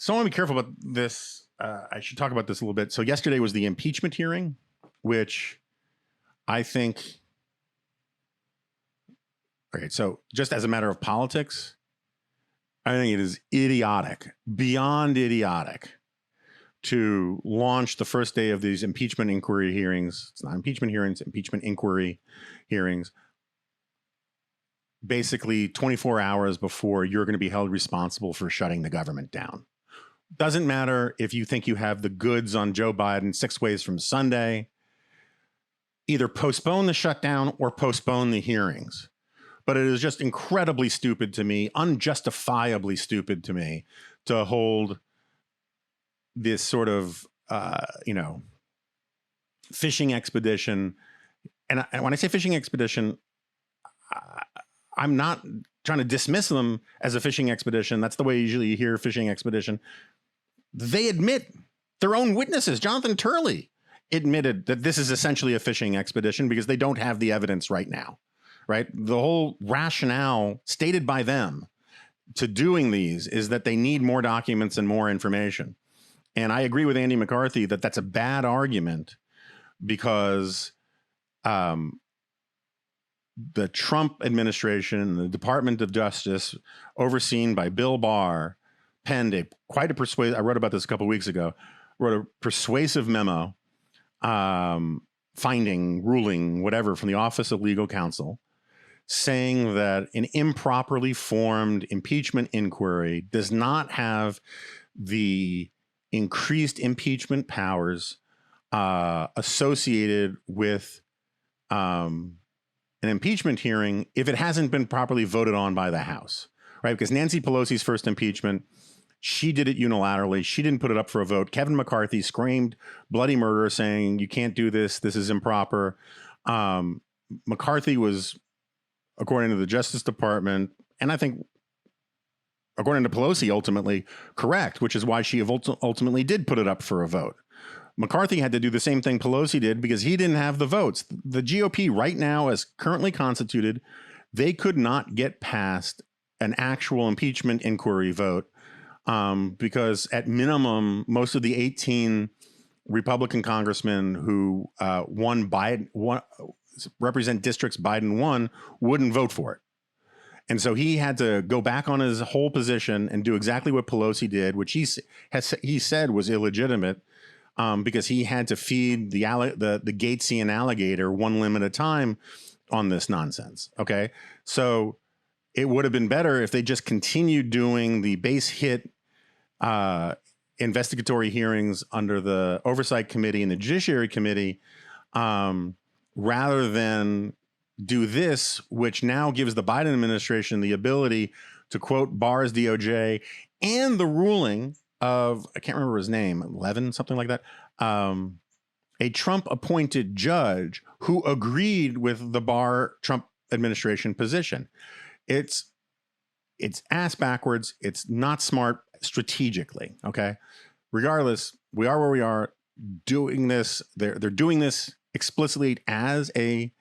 So I want to be careful about this. I should talk about this a little bit. So yesterday was the impeachment hearing, which I think. Okay, so just as a matter of politics, I think it is idiotic, beyond idiotic, to launch the first day of these impeachment inquiry hearings. It's not impeachment hearings, impeachment inquiry hearings. Basically 24 hours before you're going to be held responsible for shutting the government down. Doesn't matter if you think you have the goods on Joe Biden 6 ways from Sunday. Either postpone the shutdown or postpone the hearings. But it is just incredibly stupid to me, unjustifiably stupid to me, to hold this sort of, fishing expedition. And when I say fishing expedition, I'm not trying to dismiss them as a fishing expedition. That's the way usually you hear fishing expedition. They admit, their own witnesses, Jonathan Turley, admitted that this is essentially a fishing expedition because they don't have the evidence right now, right? The whole rationale stated by them to doing these is that they need more documents and more information. And I agree with Andy McCarthy that that's a bad argument because the Trump administration and the Department of Justice, overseen by Bill Barr, penned I wrote about this a couple of weeks ago, wrote a persuasive memo, ruling, whatever, from the Office of Legal Counsel, saying that an improperly formed impeachment inquiry does not have the increased impeachment powers associated with an impeachment hearing if it hasn't been properly voted on by the House, right? Because Nancy Pelosi's first impeachment, she did it unilaterally. She didn't put it up for a vote. Kevin McCarthy screamed bloody murder saying, you can't do this. This is improper. McCarthy was, according to the Justice Department, and I think according to Pelosi, ultimately correct, which is why she ultimately did put it up for a vote. McCarthy had to do the same thing Pelosi did because he didn't have the votes. The GOP right now, as currently constituted, they could not get past an actual impeachment inquiry vote because at minimum, most of the 18 Republican congressmen who represent districts Biden won wouldn't vote for it. And so he had to go back on his whole position and do exactly what Pelosi did, which he said was illegitimate because he had to feed the Gatesian alligator one limb at a time on this nonsense. Okay, so it would have been better if they just continued doing the base hit investigatory hearings under the Oversight Committee and the Judiciary Committee rather than do this, which now gives the Biden administration the ability to quote Barr's DOJ and the ruling of, I can't remember his name, Levin, something like that, a Trump appointed judge who agreed with the Barr Trump administration position. It's ass backwards. It's not smart strategically. Okay. Regardless, we are where we are doing this. They're doing this explicitly as a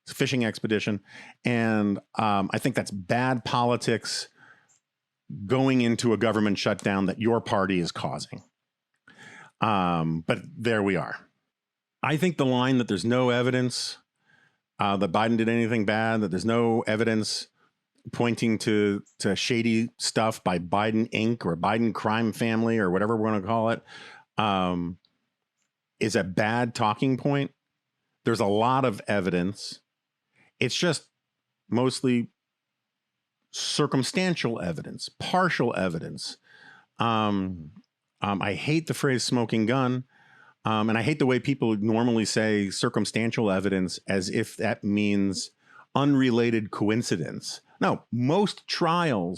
fishing expedition. And I think that's bad politics going into a government shutdown that your party is causing. But there we are. I think the line that there's no evidence that Biden did anything bad, that there's no evidence pointing to shady stuff by Biden Inc. or Biden crime family or whatever we're going to call it, is a bad talking point. There's a lot of evidence. It's just mostly circumstantial evidence, partial evidence. I hate the phrase smoking gun. And I hate the way people normally say circumstantial evidence as if that means unrelated coincidence. No, most trial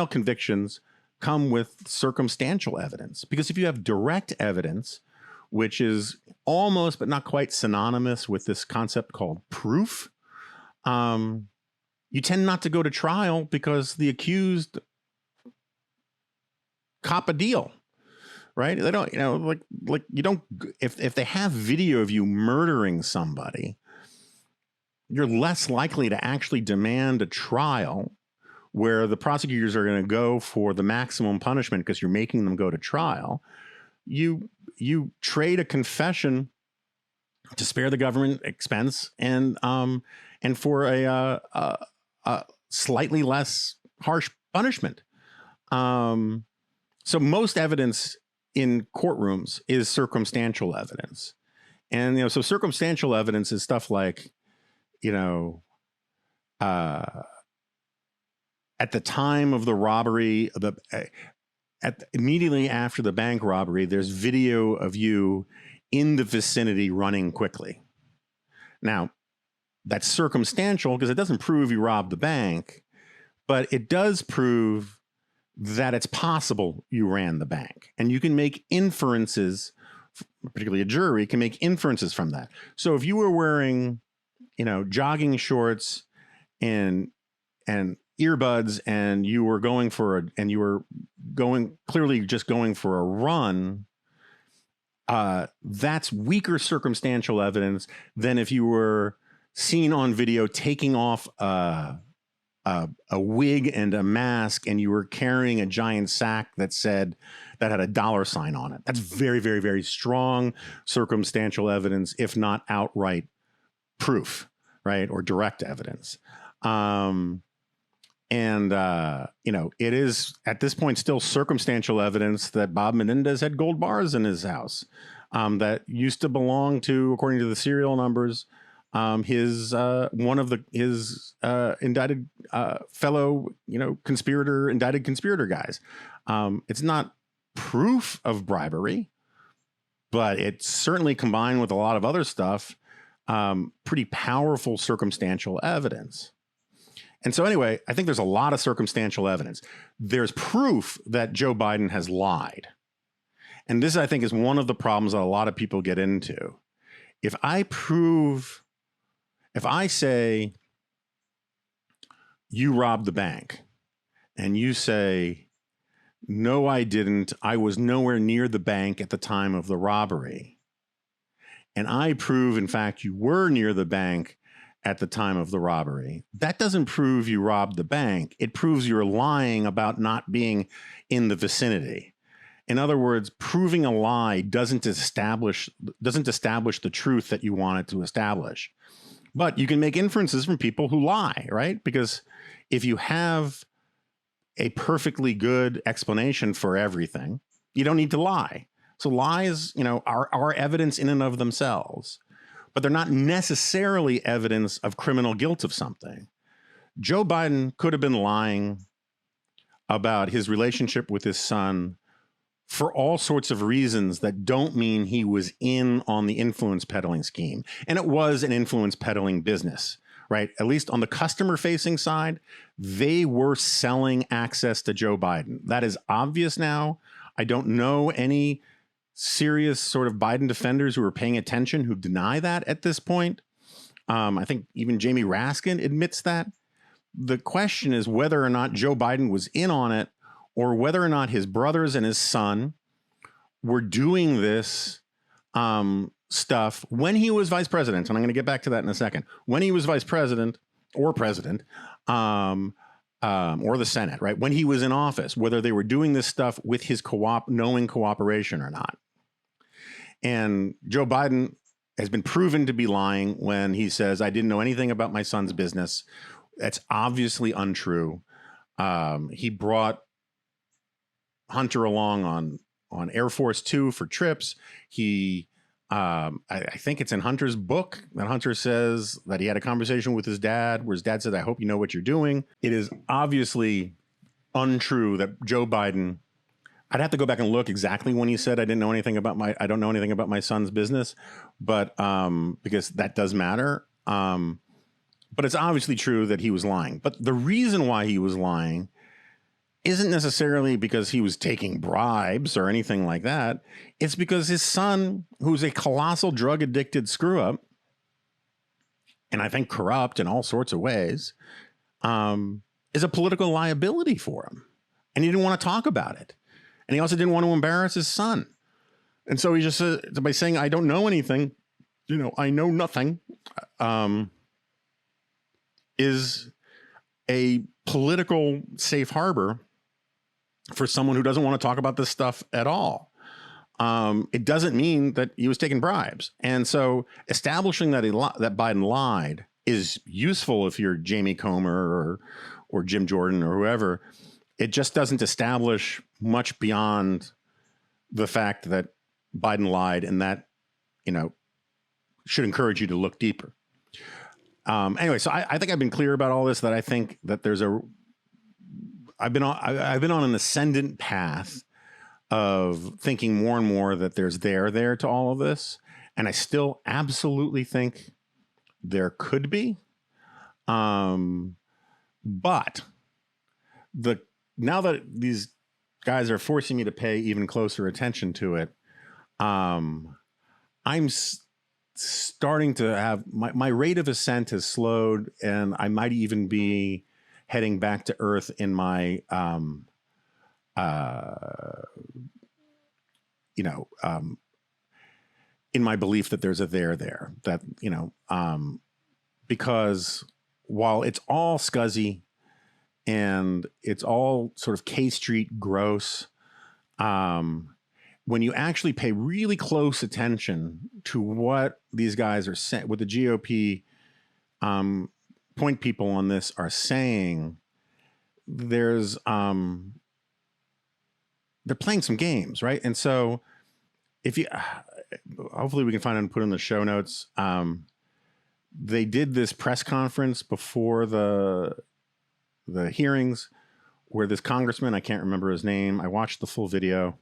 convictions come with circumstantial evidence, because if you have direct evidence, which is almost but not quite synonymous with this concept called proof, you tend not to go to trial because the accused cop a deal, right? They don't, like you don't, if they have video of you murdering somebody, you're less likely to actually demand a trial where the prosecutors are going to go for the maximum punishment because you're making them go to trial, you trade a confession to spare the government expense and for a slightly less harsh punishment. So most evidence in courtrooms is circumstantial evidence. And, so circumstantial evidence is stuff like, at the time of the robbery, immediately after the bank robbery, there's video of you in the vicinity running quickly. Now, that's circumstantial because it doesn't prove you robbed the bank, but it does prove that it's possible you ran the bank. And you can make inferences, particularly a jury can make inferences from that. So if you were wearing, jogging shorts and earbuds and you were clearly just going for a run, that's weaker circumstantial evidence than if you were seen on video taking off a wig and a mask and you were carrying a giant sack that had a dollar sign on it. That's very, very, very strong circumstantial evidence, if not outright proof, right? Or direct evidence. It is at this point still circumstantial evidence that Bob Menendez had gold bars in his house that used to belong to, according to the serial numbers, his indicted fellow indicted conspirator guys. It's not proof of bribery, but it's certainly combined with a lot of other stuff, pretty powerful circumstantial evidence. And so anyway, I think there's a lot of circumstantial evidence. There's proof that Joe Biden has lied. And this, I think, is one of the problems that a lot of people get into. If I say you robbed the bank and you say, no, I didn't, I was nowhere near the bank at the time of the robbery, and I prove, in fact, you were near the bank at the time of the robbery, that doesn't prove you robbed the bank. It proves you're lying about not being in the vicinity. In other words, proving a lie doesn't establish the truth that you want it to establish. But you can make inferences from people who lie, right? Because if you have a perfectly good explanation for everything, you don't need to lie. So lies, are evidence in and of themselves, but they're not necessarily evidence of criminal guilt of something. Joe Biden could have been lying about his relationship with his son for all sorts of reasons that don't mean he was in on the influence peddling scheme. And it was an influence peddling business, right? At least on the customer facing side, they were selling access to Joe Biden. That is obvious now. I don't know any serious sort of Biden defenders who are paying attention who deny that at this point. I think even Jamie Raskin admits that. The question is whether or not Joe Biden was in on it, or whether or not his brothers and his son were doing this stuff when he was vice president. And I'm going to get back to that in a second. When he was vice president or president, or the Senate, right? When he was in office, whether they were doing this stuff with his knowing cooperation or not. And Joe Biden has been proven to be lying when he says, I didn't know anything about my son's business. That's obviously untrue. He brought Hunter along on Air Force Two for trips. He, I think it's in Hunter's book that Hunter says that he had a conversation with his dad where his dad said, I hope you know what you're doing. It is obviously untrue that Joe Biden, I'd have to go back and look exactly when he said, I don't know anything about my son's business, but because that does matter. But it's obviously true that he was lying. But the reason why he was lying isn't necessarily because he was taking bribes or anything like that. It's because his son, who's a colossal drug addicted screw up, and I think corrupt in all sorts of ways, is a political liability for him. And he didn't want to talk about it. And he also didn't want to embarrass his son. And so he just by saying, I don't know anything, I know nothing, is a political safe harbor for someone who doesn't want to talk about this stuff at all. It doesn't mean that he was taking bribes. And so establishing that that Biden lied is useful if you're Jamie Comer or Jim Jordan or whoever. It just doesn't establish much beyond the fact that Biden lied, and that, you know, should encourage you to look deeper. Anyway, so I think I've been clear about all this, that I think that I've been on an ascendant path of thinking more and more that there's there to all of this. And I still absolutely think there could be. But now that these guys are forcing me to pay even closer attention to it, I'm starting to have my rate of ascent has slowed, and I might even be heading back to earth in my in my belief that there's a there, that, you know, because while it's all scuzzy and it's all sort of K Street gross, when you actually pay really close attention to what these guys are saying, what the GOP point people on this are saying, there's they're playing some games, right? And so if you, hopefully we can find it and put in the show notes. They did this press conference before the hearings where this congressman, I can't remember his name, I watched the full video.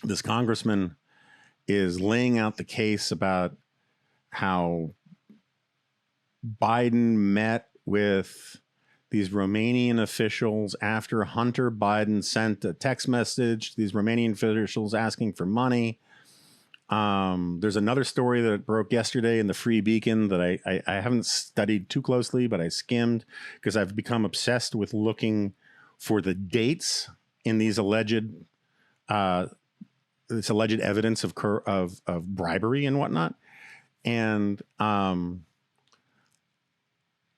This congressman is laying out the case about how Biden met with these Romanian officials after Hunter Biden sent a text message to these Romanian officials asking for money. There's another story that broke yesterday in the Free Beacon that I haven't studied too closely, but I skimmed because I've become obsessed with looking for the dates in these alleged evidence of bribery and whatnot.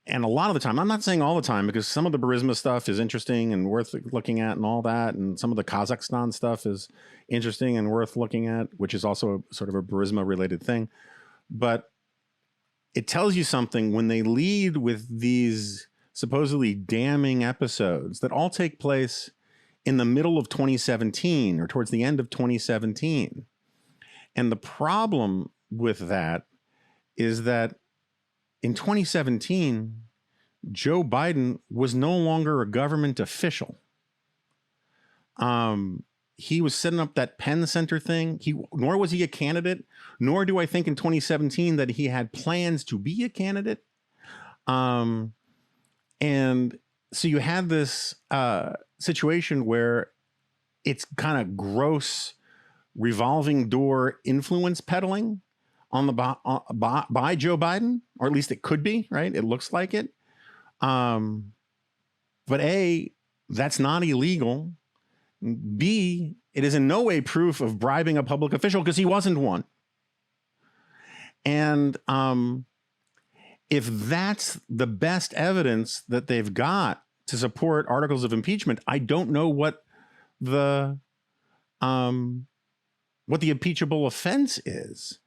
And a lot of the time, I'm not saying all the time, because some of the Burisma stuff is interesting and worth looking at and all that. And some of the Kazakhstan stuff is interesting and worth looking at, which is also sort of a Burisma related thing. But it tells you something when they lead with these supposedly damning episodes that all take place in the middle of 2017 or towards the end of 2017. And the problem with that is that in 2017, Joe Biden was no longer a government official. He was setting up that Penn Center thing. Nor was he a candidate, nor do I think in 2017 that he had plans to be a candidate. And so you have this situation where it's kind of gross revolving door influence peddling on the by Joe Biden, or at least it could be, right? It looks like it. But A, that's not illegal. B, it is in no way proof of bribing a public official because he wasn't one. And if that's the best evidence that they've got to support articles of impeachment, I don't know what the impeachable offense is.